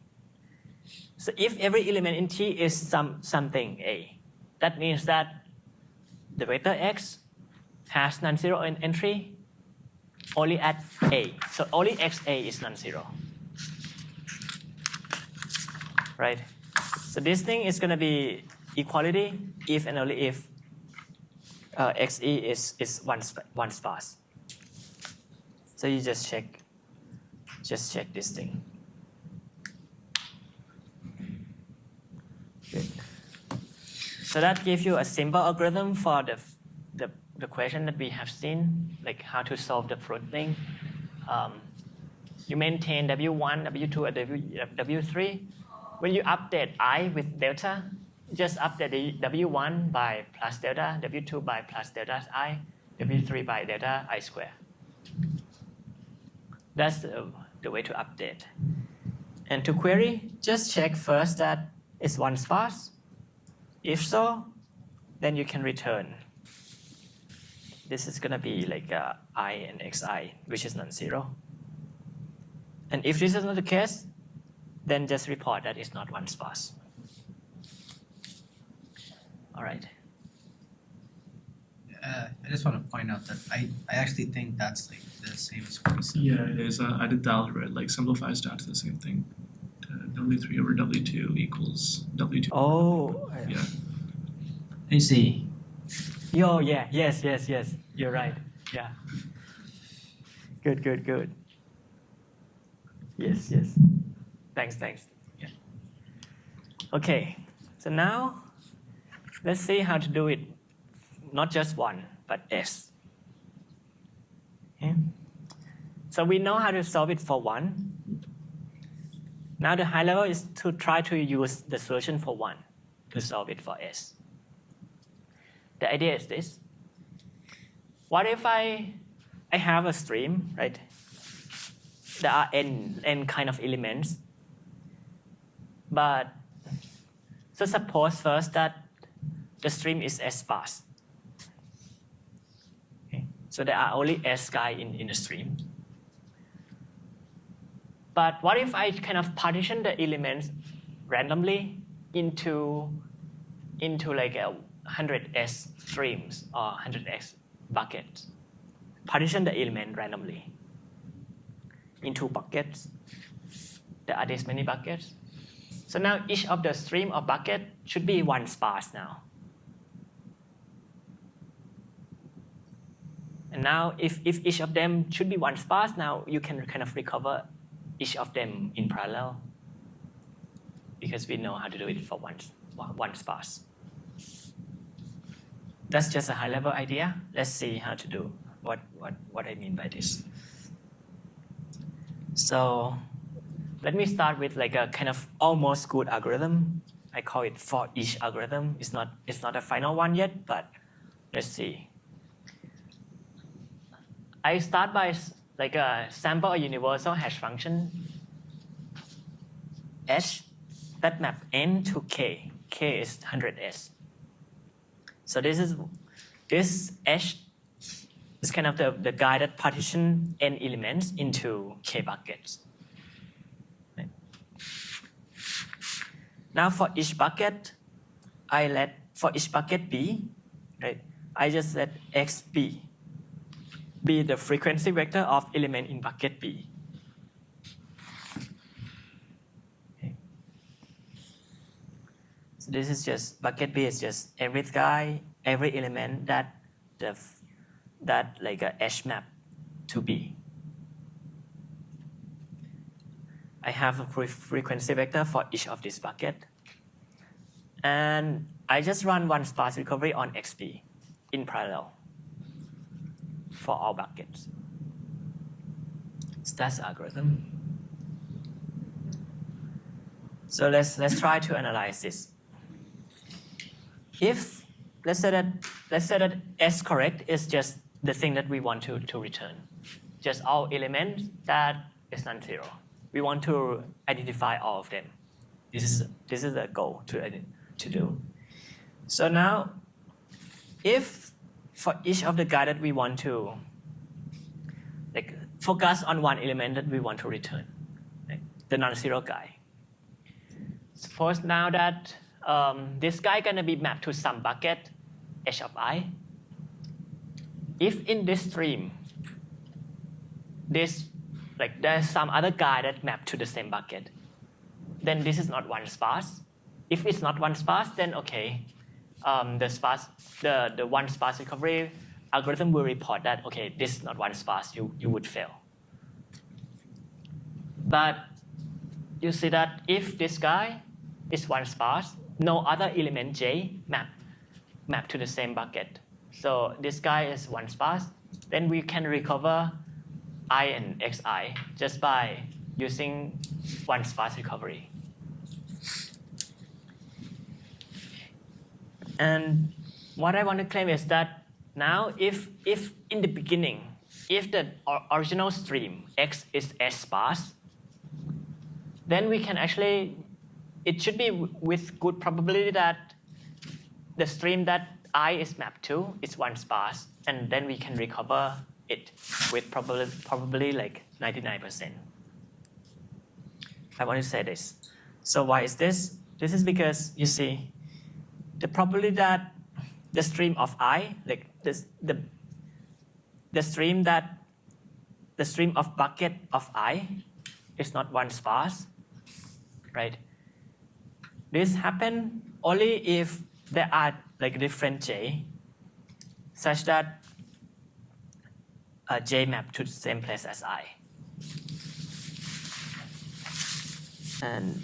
So if every element in T is something A, that means that the vector X has non-zero entry only at A. So only XA is non-zero. Right? So this thing is going to be equality if and only if XE is one sparse. So you just check this thing. Good. So that gives you a simple algorithm for the question that we have seen, like how to solve the fruit thing. You maintain W1, W2, and W3. When you update I with delta, just update the W1 by plus delta, W2 by plus delta I, W3 by delta I square. That's the way to update. And to query, just check first that it's one sparse. If so, then you can return. This is going to be like I and xi, which is non-zero. And if this is not the case, then just report that it's not one sparse. All right. I just want to point out that I actually think that's like the same as what you said. Yeah, it is. I did the algebra. Like simplifies down to the same thing. W3 over W2 equals W2. Oh. Yeah. I see. Yo, yeah, yes. You're right. Yeah. Good. Yes. Thanks. Yeah. Okay. So now, let's see how to do it. Not just one, but S. Okay. So we know how to solve it for one. Now the high level is to try to use the solution for one to solve it for S. The idea is this. What if I have a stream, right? There are n kind of elements. But so suppose first that the stream is S sparse. Okay. So there are only S guy in the stream. But what if I kind of partition the elements randomly into like 100S streams or 100S buckets? Partition the element randomly into buckets. There are this many buckets. So now each of the stream or bucket should be one sparse now. And now if each of them should be one sparse, now you can kind of recover each of them in parallel because we know how to do it for one sparse. That's just a high-level idea. Let's see how to do what I mean by this. So let me start with like a kind of almost good algorithm. I call it for each algorithm. It's not a final one yet, but let's see. I start by like a sample a universal hash function h that map n to k. K is 100s. So this h is kind of the guy that partition n elements into k buckets. Right. Now for each bucket, for each bucket b, right? I just let x be the frequency vector of element in bucket B. Okay. So this is just, bucket B is just every element that like a H map to B. I have a frequency vector for each of this bucket. And I just run one sparse recovery on XB in parallel for all buckets. So that's the algorithm. So let's try to analyze this. If let's say that S correct is just the thing that we want to return, just all elements that is non-zero. We want to identify all of them. This is the goal to do. So now, if for each of the guy that we want to like focus on one element that we want to return, like the non-zero guy. Suppose now that this guy gonna be mapped to some bucket h of I. If in this stream, there's some other guy that mapped to the same bucket, then this is not one sparse. If it's not one sparse, then okay, the one sparse recovery algorithm will report that okay, this is not one sparse. You would fail. But you see that if this guy is one sparse, no other element j map to the same bucket. So this guy is one sparse. Then we can recover I and xi just by using one sparse recovery. And what I want to claim is that now if in the beginning, if the original stream x is S sparse, then we can actually, it should be with good probability that the stream that I is mapped to is one sparse, and then we can recover it with probably like 99%. I want to say this. So why is this? This is because you see, the probability that the stream of I, like this, the stream of bucket of I is not one sparse, right? This happen only if there are like different j, such that j map to the same place as I. And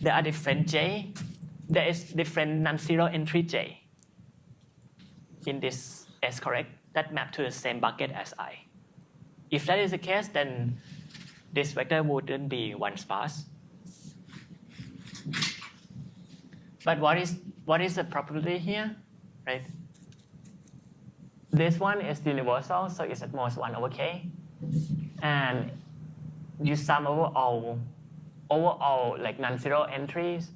there are different j. There is different non-zero entry j in this S correct that map to the same bucket as I. If that is the case, then this vector wouldn't be one sparse. But what is the probability here, right? This one is universal, so it's at most 1 over k, and you sum over all like non-zero entries,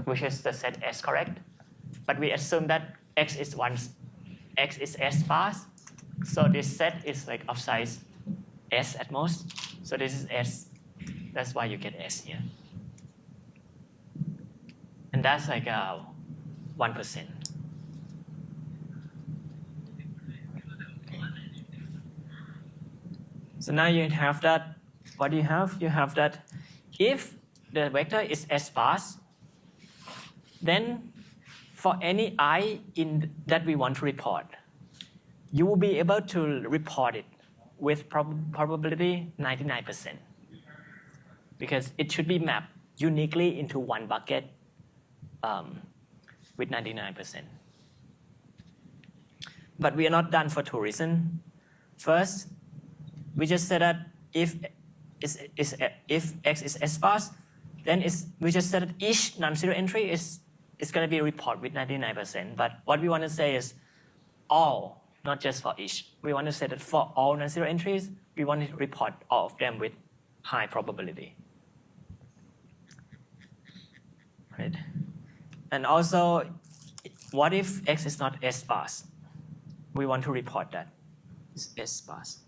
which is the set S correct. But we assume that x is S sparse, so this set is like of size S at most. So this is S. That's why you get S here. And that's like 1%. So now you have that. What do you have? You have that if the vector is S sparse, then for any I in that we want to report, you will be able to report it with probability 99%, because it should be mapped uniquely into one bucket with 99%. But we are not done for two reasons. First, we just said that if x is S sparse, then we just said that each non-zero entry is going to be reported with 99%. But what we want to say is all, not just for each. We want to say that for all non-zero entries, we want to report all of them with high probability. Right? And also, what if x is not S sparse? We want to report that it's S sparse.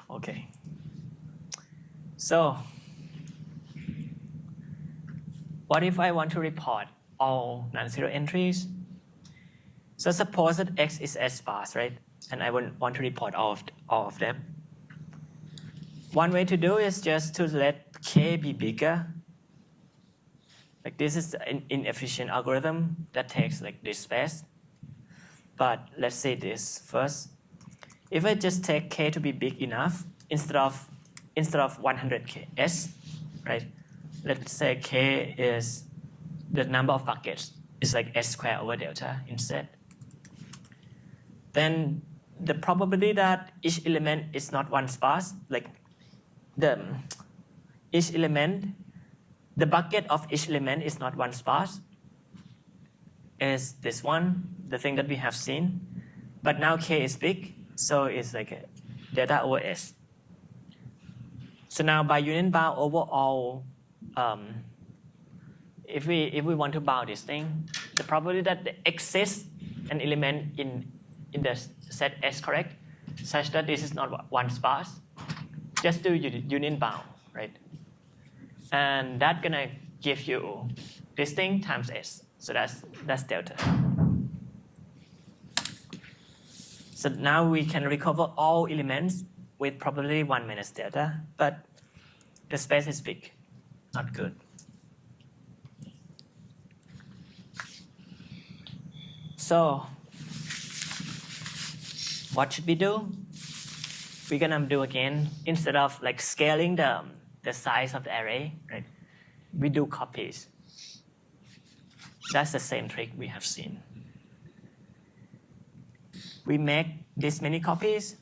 Okay. So, what if I want to report all non-zero entries? So suppose that x is S sparse, right? And I want to report all of them. One way to do is just to let k be bigger. Like this is an inefficient algorithm that takes like this space. But let's say this first. If I just take k to be big enough, instead of 100k s, right? Let's say k is the number of buckets. It's like s squared over delta instead. Then the probability that each element is not one sparse, like each element, the bucket of each element is not one sparse, is this one, the thing that we have seen. But now k is big, so it's like delta over S. So now by union bound overall, if we want to bound this thing, the probability that there exists an element in the set S, correct, such that this is not one sparse, just do union bound, right? And that's gonna give you this thing times S. So that's delta. So now we can recover all elements with probability 1 minus delta, but the space is big, not good. So what should we do? We're gonna do again, instead of like scaling the size of the array, right? We do copies. That's the same trick we have seen. We make this many copies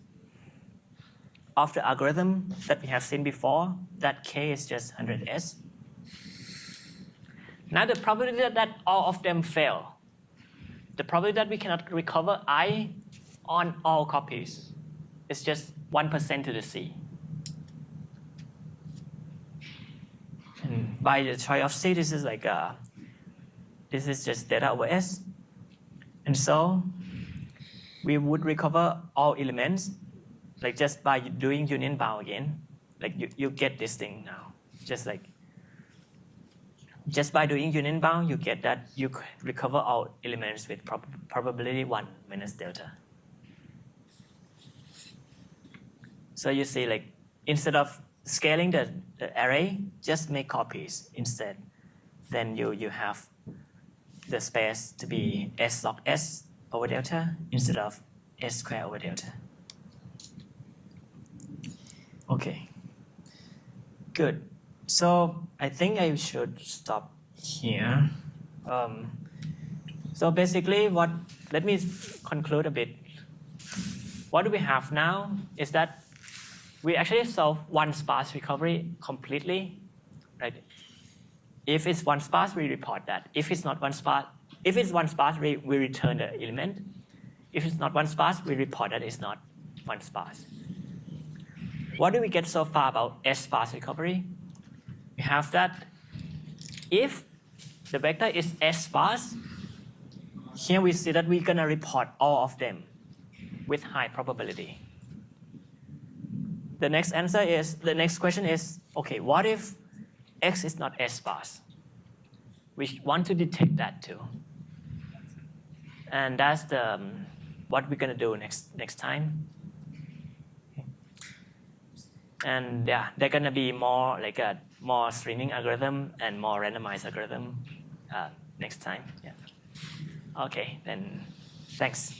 of the algorithm that we have seen before. That k is just 100s. Now the probability that all of them fail, the probability that we cannot recover I on all copies is just 1% to the c. And by the choice of c, this is like this is just delta over s. And so we would recover all elements like just by doing union bound again. Like you get this thing now. Just by doing union bound, you get that you recover all elements with probability 1 minus delta. So you see, like, instead of scaling the array, just make copies instead. Then you have the space to be S log S over delta instead of S squared over delta. Okay, good. So I think I should stop here. So basically, let me conclude a bit. What we have now is that we actually solve one sparse recovery completely, right? If it's one sparse, we report that. If it's not one sparse, we return the element. If it's not one sparse, we report that it's not one sparse. What do we get so far about S sparse recovery? We have that if the vector is S sparse, here we see that we're gonna report all of them with high probability. The next question is, okay, what if X is not S sparse? We want to detect that too. And that's what we're gonna do next time. And yeah, they're gonna be more like a more streaming algorithm and more randomized algorithm next time. Yeah. Okay, then thanks.